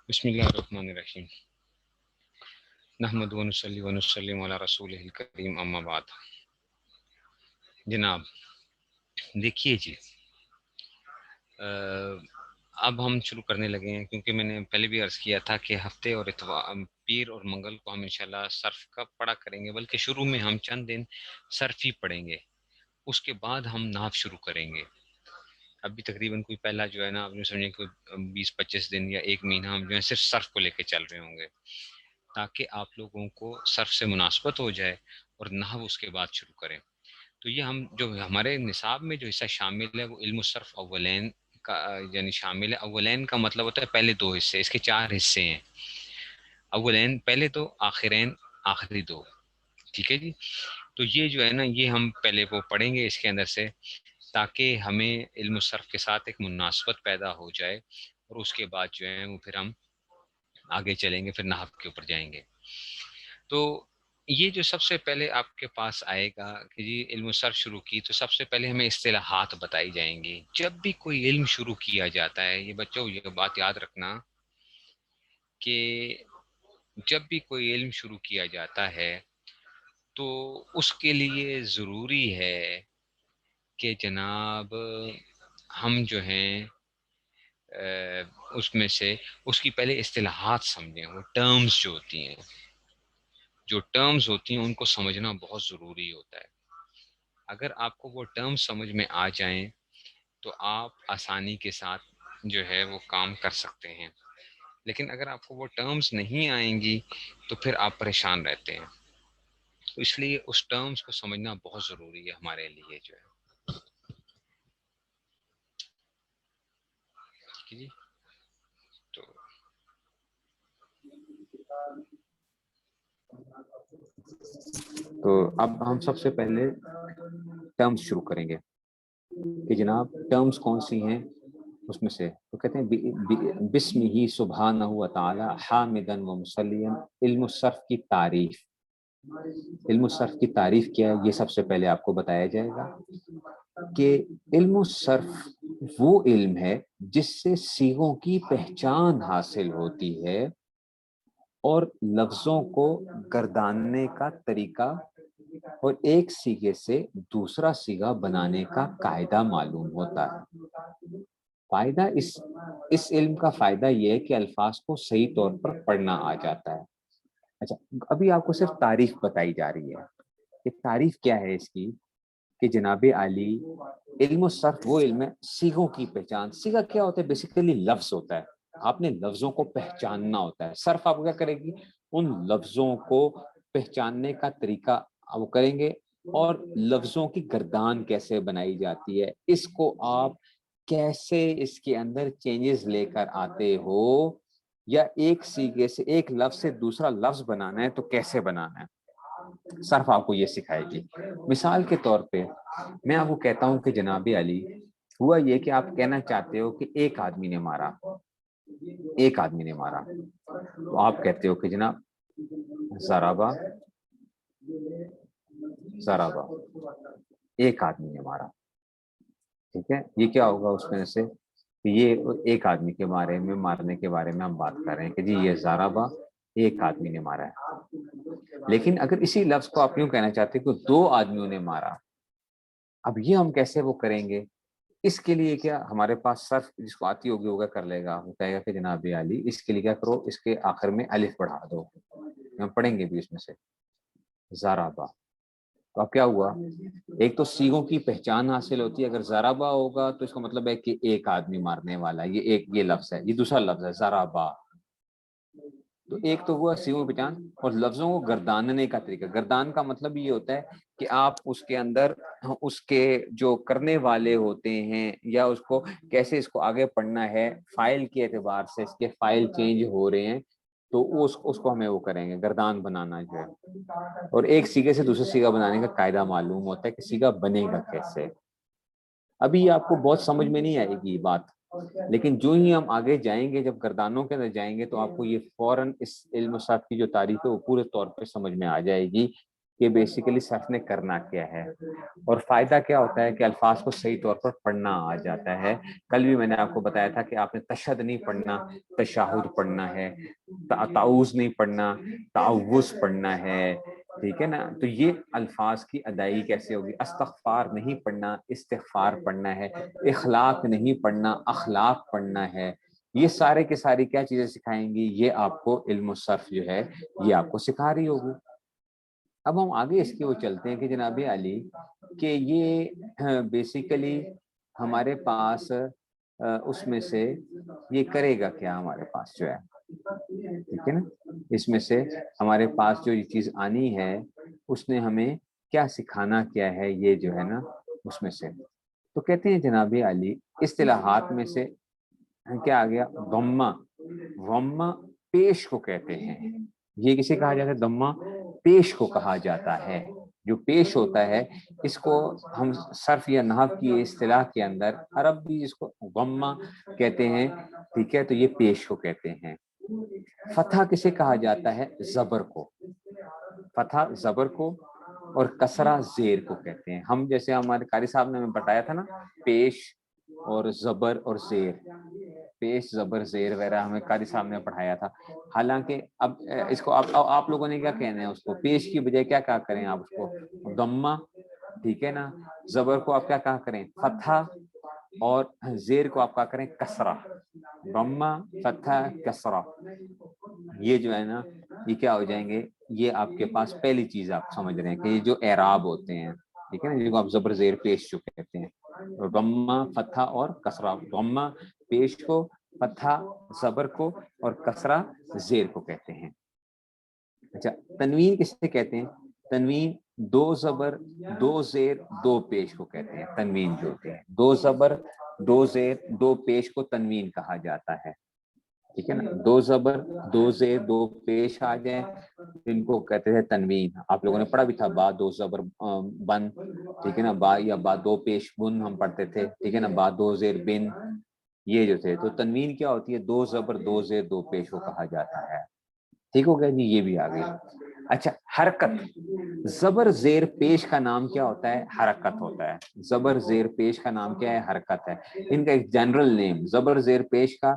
بسم اللہ الرحمن الرحیم نحمد ونصلی ونسلم علی رسول الکریم اما بعد۔ جناب دیکھیے جی، اب ہم شروع کرنے لگے ہیں، کیونکہ میں نے پہلے بھی عرض کیا تھا کہ ہفتے اور پیر اور منگل کو ہم انشاءاللہ صرف کا پڑھا کریں گے، بلکہ شروع میں ہم چند دن صرف ہی پڑھیں گے، اس کے بعد ہم نحو شروع کریں گے۔ ابھی تقریباً کوئی پہلا جو ہے نا، آپ نے سمجھیں کہ 20-25 دن یا ایک مہینہ ہم جو ہے صرف صرف کو لے کے چل رہے ہوں گے، تاکہ آپ لوگوں کو صرف سے مناسبت ہو جائے اور نحو اس کے بعد شروع کریں۔ تو یہ ہم جو ہمارے نصاب میں جو حصہ شامل ہے وہ علم الصرف اولین کا یعنی شامل ہے۔ اولین کا مطلب ہوتا ہے پہلے دو حصے، اس کے 4 حصے ہیں۔ اولین پہلے دو، آخرین آخری دو، ٹھیک ہے جی۔ تو یہ جو ہے نا، یہ ہم پہلے وہ پڑھیں گے اس کے اندر سے، تاکہ ہمیں علم الصرف کے ساتھ ایک مناسبت پیدا ہو جائے، اور اس کے بعد جو ہے وہ پھر ہم آگے چلیں گے، پھر نحو کے اوپر جائیں گے۔ تو یہ جو سب سے پہلے آپ کے پاس آئے گا کہ جی علم الصرف شروع کی، تو سب سے پہلے ہمیں اصطلاحات بتائی جائیں گی۔ جب بھی کوئی علم شروع کیا جاتا ہے، یہ بچوں یہ بات یاد رکھنا کہ جب بھی کوئی علم شروع کیا جاتا ہے تو اس کے لیے ضروری ہے کہ جناب ہم جو ہیں اس میں سے اس کی پہلے اصطلاحات سمجھیں، وہ ٹرمز جو ہوتی ہیں، جو ٹرمز ہوتی ہیں ان کو سمجھنا بہت ضروری ہوتا ہے۔ اگر آپ کو وہ ٹرمز سمجھ میں آ جائیں تو آپ آسانی کے ساتھ جو ہے وہ کام کر سکتے ہیں، لیکن اگر آپ کو وہ ٹرمز نہیں آئیں گی تو پھر آپ پریشان رہتے ہیں۔ تو اس لیے اس ٹرمز کو سمجھنا بہت ضروری ہے ہمارے لیے جو ہے، ٹھیک ہے جی۔ تو اب ہم سب سے پہلے ٹرمز شروع کریں گے کہ جناب ٹرمز کون سی ہیں۔ اس میں سے تو کہتے ہیں بسم ہی سبحانہ و تعالی حامدن و مسلیم۔ علم الصرف کی تعریف، علم الصرف کی تعریف کیا ہے یہ سب سے پہلے آپ کو بتایا جائے گا کہ علم الصرف وہ علم ہے جس سے صیغوں کی پہچان حاصل ہوتی ہے اور لفظوں کو گرداننے کا طریقہ اور ایک صیغے سے دوسرا صیغہ بنانے کا قاعدہ معلوم ہوتا ہے۔ فائدہ اس علم کا فائدہ یہ ہے کہ الفاظ کو صحیح طور پر پڑھنا آ جاتا ہے۔ اچھا، ابھی آپ کو صرف تعریف بتائی جا رہی ہے کہ تعریف کیا ہے اس کی، کہ جناب عالی علم الصرف وہ علم ہے صیغوں کی پہچان۔ صیغہ کیا ہوتا ہے؟ بیسیکلی لفظ ہوتا ہے، آپ نے لفظوں کو پہچاننا ہوتا ہے۔ صرف آپ کیا کرے گی؟ ان لفظوں کو پہچاننے کا طریقہ وہ کریں گے، اور لفظوں کی گردان کیسے بنائی جاتی ہے، اس کو آپ کیسے اس کے اندر چینجز لے کر آتے ہو، یا ایک صیغے سے ایک لفظ سے دوسرا لفظ بنانا ہے تو کیسے بنانا ہے، صرف آپ کو یہ سکھائے گی۔ مثال کے طور پہ میں آپ کو کہتا ہوں کہ جناب علی ہوا یہ کہ آپ کہنا چاہتے ہو کہ ایک آدمی نے مارا، ایک آدمی نے مارا، تو آپ کہتے ہو کہ جناب ضربہ، ضربہ ایک آدمی نے مارا، ٹھیک ہے۔ یہ کیا ہوگا اس میں سے کہ یہ ایک آدمی کے بارے میں، مارنے کے بارے میں ہم بات کر رہے ہیں کہ جی یہ ضربہ ایک آدمی نے مارا ہے۔ لیکن اگر اسی لفظ کو آپ یوں کہنا چاہتے ہیں کہ 2 آدمیوں نے مارا، اب یہ ہم کیسے وہ کریں گے؟ اس کے لیے کیا ہمارے پاس صرف جس کو آتی ہوگی ہوگا کر لے گا، وہ کہے گا کہ جناب علی اس کے لیے کیا کرو، اس کے آخر میں الف بڑھا دو، ہم پڑھیں گے بھی اس میں سے ضربہ۔ تو اب کیا ہوا، ایک تو صیغوں کی پہچان حاصل ہوتی ہے، اگر ضربہ ہوگا تو اس کا مطلب ہے کہ ایک آدمی مارنے والا ہے، یہ لفظ ہے، یہ دوسرا لفظ ہے ضربہ۔ تو ایک تو ہوا صیغوں کی پہچان، اور لفظوں کو گرداننے کا طریقہ۔ گردان کا مطلب یہ ہوتا ہے کہ آپ اس کے اندر اس کے جو کرنے والے ہوتے ہیں یا اس کو کیسے اس کو آگے پڑھنا ہے، فائل کے اعتبار سے اس کے فائل چینج ہو رہے ہیں تو اس کو ہمیں وہ کریں گے، گردان بنانا جو ہے۔ اور ایک صیغے سے دوسرے صیغہ بنانے کا قاعدہ معلوم ہوتا ہے کہ صیغہ بنے گا کیسے۔ ابھی آپ کو بہت سمجھ میں نہیں آئے گی یہ بات، لیکن جو ہی ہم آگے جائیں گے، جب گردانوں کے اندر جائیں گے تو آپ کو یہ فوراً اس علم الصرف کی جو تعریف ہے وہ پورے طور پہ سمجھ میں آ جائے گی کہ بیسیکلی صرف نے کرنا کیا ہے، اور فائدہ کیا ہوتا ہے کہ الفاظ کو صحیح طور پر پڑھنا آ جاتا ہے۔ کل بھی میں نے آپ کو بتایا تھا کہ آپ نے تشہد نہیں پڑھنا، تشہد پڑھنا ہے، تعوذ نہیں پڑھنا، تعوذ پڑھنا ہے، ٹھیک ہے نا؟ تو یہ الفاظ کی ادائیگی کیسے ہوگی؟ استغفار نہیں پڑھنا، استغفار پڑھنا ہے، اخلاق نہیں پڑھنا، اخلاق پڑھنا ہے۔ یہ سارے کے ساری کیا چیزیں سکھائیں گی؟ یہ آپ کو علم الصرف جو ہے یہ آپ کو سکھا رہی ہوگی۔ اب ہم آگے اس کی وہ چلتے ہیں کہ جناب علی کہ یہ بیسیکلی ہمارے پاس اس میں سے یہ کرے گا کیا؟ ہمارے پاس جو ہے، ٹھیک ہے نا، اس میں سے ہمارے پاس جو یہ چیز آنی ہے اس نے ہمیں کیا سکھانا کیا ہے؟ یہ جو ہے نا اس میں سے تو کہتے ہیں جناب علی اصطلاحات میں سے کیا آ گیا؟ ضمہ، ضمہ پیش کو کہتے ہیں۔ یہ کسے کہا جاتا ہے؟ ضمہ پیش کو کہا جاتا ہے۔ جو پیش ہوتا ہے اس کو ہم صرف یا نحو کی اصطلاح کے اندر عرب بھی اس کو ضمہ کہتے ہیں، ٹھیک ہے، تو یہ پیش کو کہتے ہیں۔ فتح کسے کہا جاتا ہے؟ زبر کو، فتح زبر کو، اور کسرہ زیر کو کہتے ہیں۔ ہم جیسے ہمارے قاری صاحب نے ہمیں بتایا تھا نا، پیش اور زبر اور زیر، پیش زبر زیر وغیرہ ہمیں قاری صاحب نے پڑھایا تھا۔ حالانکہ اب اس کو آپ لوگوں نے کیا کہنا ہے؟ اس کو پیش کی بجائے کیا کہا کریں آپ؟ اس کو ضمہ، ٹھیک ہے نا، زبر کو آپ کیا کہا کریں؟ فتحہ، اور زیر کو آپ کہا کریں کسرہ۔ ضمہ، فتحہ، کسرہ، یہ جو ہے نا یہ کیا ہو جائیں گے؟ یہ آپ کے پاس پہلی چیز آپ سمجھ رہے ہیں کہ یہ جو اعراب ہوتے ہیں، ٹھیک ہے نا، جن کو آپ زبر زیر پیش جو کہتے ہیں، ضمہ، فتحہ اور کسرہ۔ ضمہ پیش کو، فتحہ زبر کو، اور کسرہ زیر کو کہتے ہیں۔ اچھا، تنوین کسے کہتے ہیں؟ تنوین دو زبر دو زیر دو پیش کو کہتے ہیں۔ تنوین جو ہوتے ہیں دو زبر دو زیر دو پیش کو تنوین کہا جاتا ہے، ٹھیک ہے نا۔ دو زبر دو زیر دو پیش آ جائیں ان کو کہتے ہیں تنوین۔ آپ لوگوں نے پڑھا بھی تھا با دو زبر بن، ٹھیک ہے نا، با یا با دو پیش بن ہم پڑھتے تھے، ٹھیک ہے نا، با دو زیر بن، یہ جو تھے۔ تو تنوین کیا ہوتی ہے؟ دو زبر دو زیر دو پیش کو کہا جاتا ہے، ٹھیک ہو گیا جی، یہ بھی آ گئی۔ اچھا، حرکت، زبر زیر پیش کا نام کیا ہوتا ہے؟ حرکت ہوتا ہے۔ زبر زیر پیش کا نام کیا ہے؟ حرکت ہے۔ ان کا ایک جنرل نیم، زبر زیر پیش کا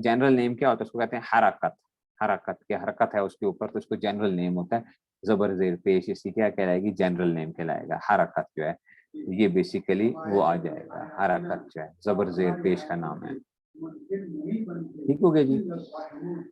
جنرل نیم کیا ہوتا ہے؟ اس کو کہتے ہیں حرکت۔ حرکت کی حرکت ہے اس کے اوپر تو اس کو جنرل نیم ہوتا ہے زبر زیر پیش، اس کی کیا کہلائے گی؟ جنرل نیم کہلائے گا۔ حرکت جو ہے یہ بیسیکلی وہ آ جائے گا، حرکت جو ہے زبر زیر پیش کا نام ہے، ٹھیک ہو گیا جی۔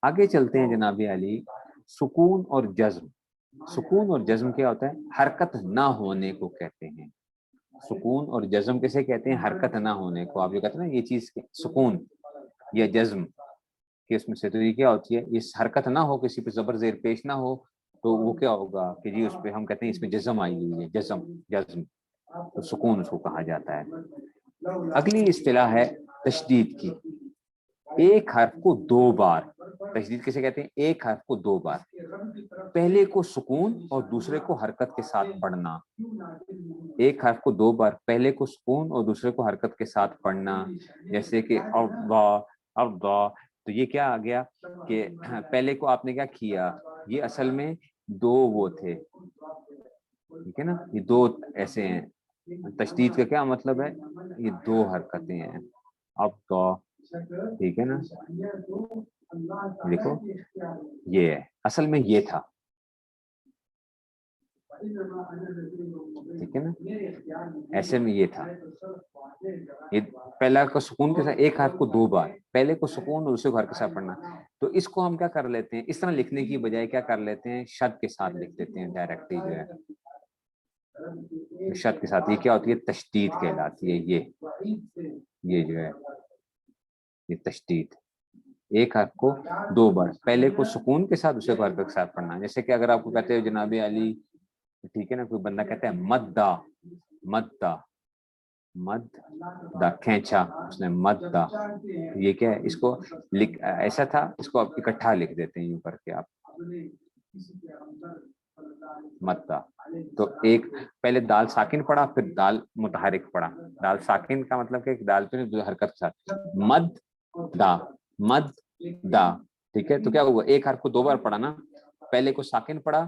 آگے چلتے ہیں جناب علی، سکون اور جزم۔ سکون اور جزم کیا ہوتا ہے؟ حرکت نہ ہونے کو کہتے ہیں۔ سکون اور جزم کیسے کہتے ہیں؟ حرکت نہ ہونے کو۔ آپ جو کہتے ہیں نا یہ چیز سکون یا جزم کہ اس میں سے، تو یہ کیا ہوتی ہے؟ اس حرکت نہ ہو، کسی پہ زبر زیر پیش نہ ہو، تو وہ کیا ہوگا کہ جی اس پہ ہم کہتے ہیں اس میں جزم آئی ہوئی ہے، جزم، جزم، تو سکون اس کو کہا جاتا ہے۔ اگلی اصطلاح ہے تشدید کی۔ ایک حرف کو دو بار، تشدید کیسے کہتے ہیں؟ ایک حرف کو دو بار، پہلے کو سکون اور دوسرے کو حرکت کے ساتھ پڑھنا۔ ایک حرف کو دو بار، پہلے کو سکون اور دوسرے کو حرکت کے ساتھ پڑھنا، جیسے کہ ارضا، ارضا، تو یہ کیا آ گیا کہ پہلے کو آپ نے کیا کیا؟ یہ اصل میں دو وہ تھے، ٹھیک ہے نا، یہ دو ایسے ہیں۔ تشدید کا کیا مطلب ہے؟ یہ دو حرکتیں ہیں، ارضا، ٹھیک ہے نا، دیکھو یہ ہے، اصل میں یہ تھا، ٹھیک ہے نا، ایسے میں یہ تھا، یہ پہلا کو سکون کے ساتھ، ایک حرف کو دو بار، پہلے کو سکون اور دوسرے کو حرکت کے ساتھ پڑھنا۔ تو اس کو ہم کیا کر لیتے ہیں؟ اس طرح لکھنے کی بجائے کیا کر لیتے ہیں؟ شد کے ساتھ لکھ دیتے ہیں ڈائریکٹلی جو ہے، شد کے ساتھ۔ یہ کیا ہوتی ہے؟ تشدید کہلاتی ہے۔ یہ جو ہے یہ تشدید، ایک حرف کو دو بار، پہلے کو سکون کے ساتھ دوسرے کو حرکت کے ساتھ پڑھنا۔ جیسے کہ اگر آپ کو کہتے ہیں جناب علی، ٹھیک ہے نا، کوئی بندہ کہتا ہے مدہ، مدہ، مد دا، کھینچا اس نے، مدہ، یہ کیا ہے؟ اس کو لکھ ایسا تھا، اس کو آپ اکٹھا لکھ دیتے ہیں یوں کر کے آپ، مدہ۔ تو ایک پہلے دال ساکن پڑھا، پھر دال متحرک پڑھا۔ دال ساکن کا مطلب کہ دال پہ حرکت کے ساتھ، مد دا، مد دا، ٹھیک ہے۔ تو کیا ہوا؟ ایک حرف کو دو بار پڑھا نا، پہلے کو ساکن پڑھا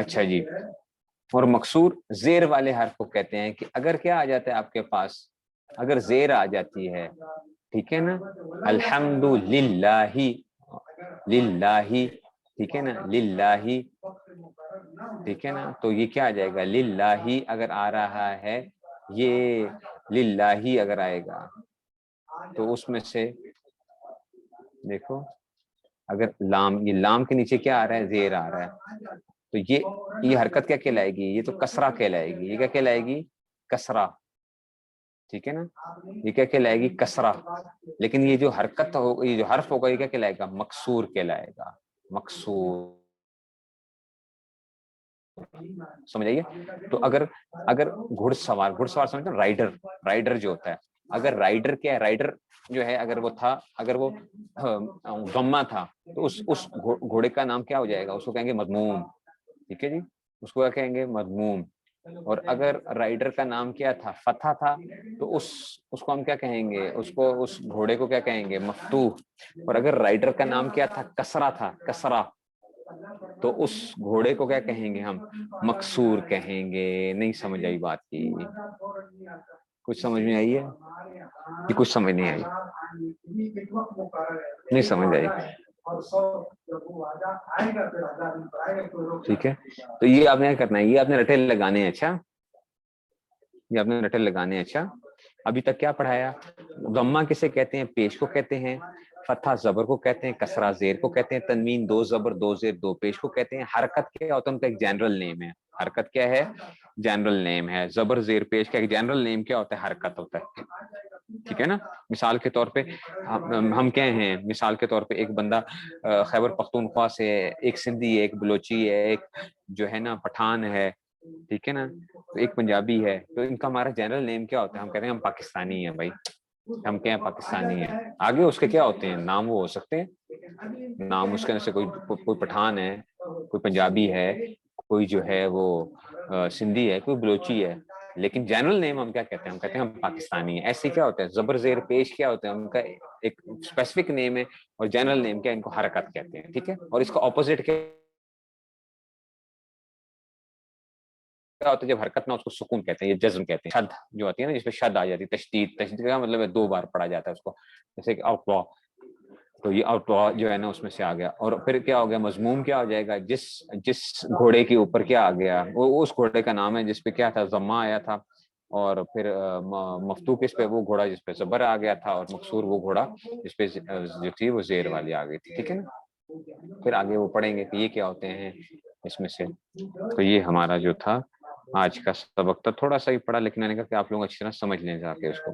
اچھا جی، اور مکسور زیر والے حرف کو کہتے ہیں کہ اگر کیا آ جاتا ہے آپ کے پاس، اگر زیر آ جاتی ہے، ٹھیک ہے نا، الحمد للہ، للہ، ٹھیک ہے نا، للہ، ٹھیک ہے نا، تو یہ کیا آ جائے گا، للہ اگر آ رہا ہے، یہ للہ اگر آئے گا تو اس میں سے دیکھو، اگر لام، یہ لام کے نیچے کیا آ رہا ہے، زیر آ رہا ہے، تو یہ حرکت کیا کہلائے گی، یہ تو کسرہ کہلائے گی، یہ کیا کہلائے گی، کسرہ، ٹھیک ہے نا، یہ کیا کہلائے گی، کسرہ، لیکن یہ جو حرکت ہو، یہ جو حرف ہوگا، یہ کیا کہلائے گا، مکسور کہلائے گا، مکسور، سمجھ آئیے؟ تو اگر گھڑ سوار سمجھتے ہیں، رائڈر جو ہوتا ہے، اگر رائڈر کیا ہے، رائڈر جو ہے، اگر وہ تھا، اگر وہ ضمہ تھا، تو اس گھوڑے کا نام کیا ہو جائے گا، اس کو کہیں گے مضموم، ٹھیک ہے جی، اس کو کیا کہیں گے، مضموم، اور اگر رائڈر کا نام کیا تھا، فتح تھا، تو اس کو ہم کیا کہیں گے، اس گھوڑے کو کیا کہیں گے، مفتوح، اور اگر رائڈر کا نام کیا تھا، کسرہ تھا، کسرہ، تو اس گھوڑے کو کیا کہیں گے ہم، مکسور کہیں گے۔ نہیں سمجھ آئی بات کی؟ کچھ سمجھ میں آئی ہے کہ کچھ سمجھ نہیں آئی؟ نہیں سمجھ آئی؟ ٹھیک ہے، تو یہ آپ نے کرنا ہے، یہ آپ نے رٹے لگانے ہیں، اچھا، یہ آپ نے رٹے لگانے ہیں، اچھا۔ ابھی تک کیا پڑھایا، ضمہ کسے کہتے ہیں، پیش کو کہتے ہیں، فتح زبر کو کہتے ہیں، کسرہ زیر کو کہتے ہیں، تنوین دو زبر دو زیر دو پیش کو کہتے ہیں، حرکت کیا ہوتا ہے ان کا ایک جنرل نیم ہے، حرکت کیا ہے، جنرل نیم ہے، زبر زیر پیش کا ایک جنرل نیم کیا ہوتا ہے، حرکت ہوتا ہے، ٹھیک ہے نا۔ مثال کے طور پہ ہم کیا ہیں، مثال کے طور پہ ایک بندہ خیبر پختونخوا سے ہے، ایک سندھی ہے، ایک بلوچی ہے، ایک جو ہے نا پٹھان ہے، ٹھیک ہے نا، تو ایک پنجابی ہے، تو ان کا ہمارا جنرل نیم کیا ہوتا ہے، ہم کہتے ہیں ہم پاکستانی ہیں بھائی، ہم کیا ہیں، پاکستانی ہیں، آگے اس کے کیا ہوتے ہیں، نام وہ ہو سکتے ہیں، نام اس کے اندر سے کوئی پٹھان ہے، کوئی پنجابی ہے، کوئی جو ہے وہ سندھی ہے، کوئی بلوچی ہے، لیکن جنرل نیم ہم کیا کہتے ہیں، ہم کہتے ہیں ہم پاکستانی ہیں۔ ایسے کیا ہوتا ہے، زبر زیر پیش کیا ہوتا ہے، ان کا ایک اسپیسیفک نیم ہے، اور جنرل نیم کیا، ان کو حرکت کہتے ہیں، ٹھیک ہے، اور اس کا اپوزٹ کیا ہوتا ہے، جب حرکت نہ، اس کو سکون کہتے ہیں، یہ جزم کہتے ہیں، شد جو ہوتی ہے نا، جس پہ شد آ جاتی ہے، تشدید کا مطلب ہے 2 بار پڑھا جاتا ہے اس کو، جیسے کہ اوٹوا، تو یہ اوٹوا جو ہے نا اس میں سے آ گیا، اور پھر کیا ہو گیا، مضموم کیا ہو جائے گا، جس گھوڑے کے اوپر کیا آ گیا، وہ اس گھوڑے کا نام ہے جس پہ کیا تھا، ضمہ آیا تھا، اور پھر مفتوح کس پہ، وہ گھوڑا جس پہ زبر آ گیا تھا، اور مکسور وہ گھوڑا جس پہ جو تھی وہ زیر والی آ گئی تھی، ٹھیک ہے نا۔ پھر آگے وہ پڑھیں گے کہ یہ کیا ہوتے ہیں اس میں سے۔ تو یہ ہمارا جو تھا آج کا سبق تھا، تھوڑا سا ہی پڑھا، لیکن میں نے کہا کہ آپ لوگ اچھی طرح سمجھ لیں جا کے اس کو۔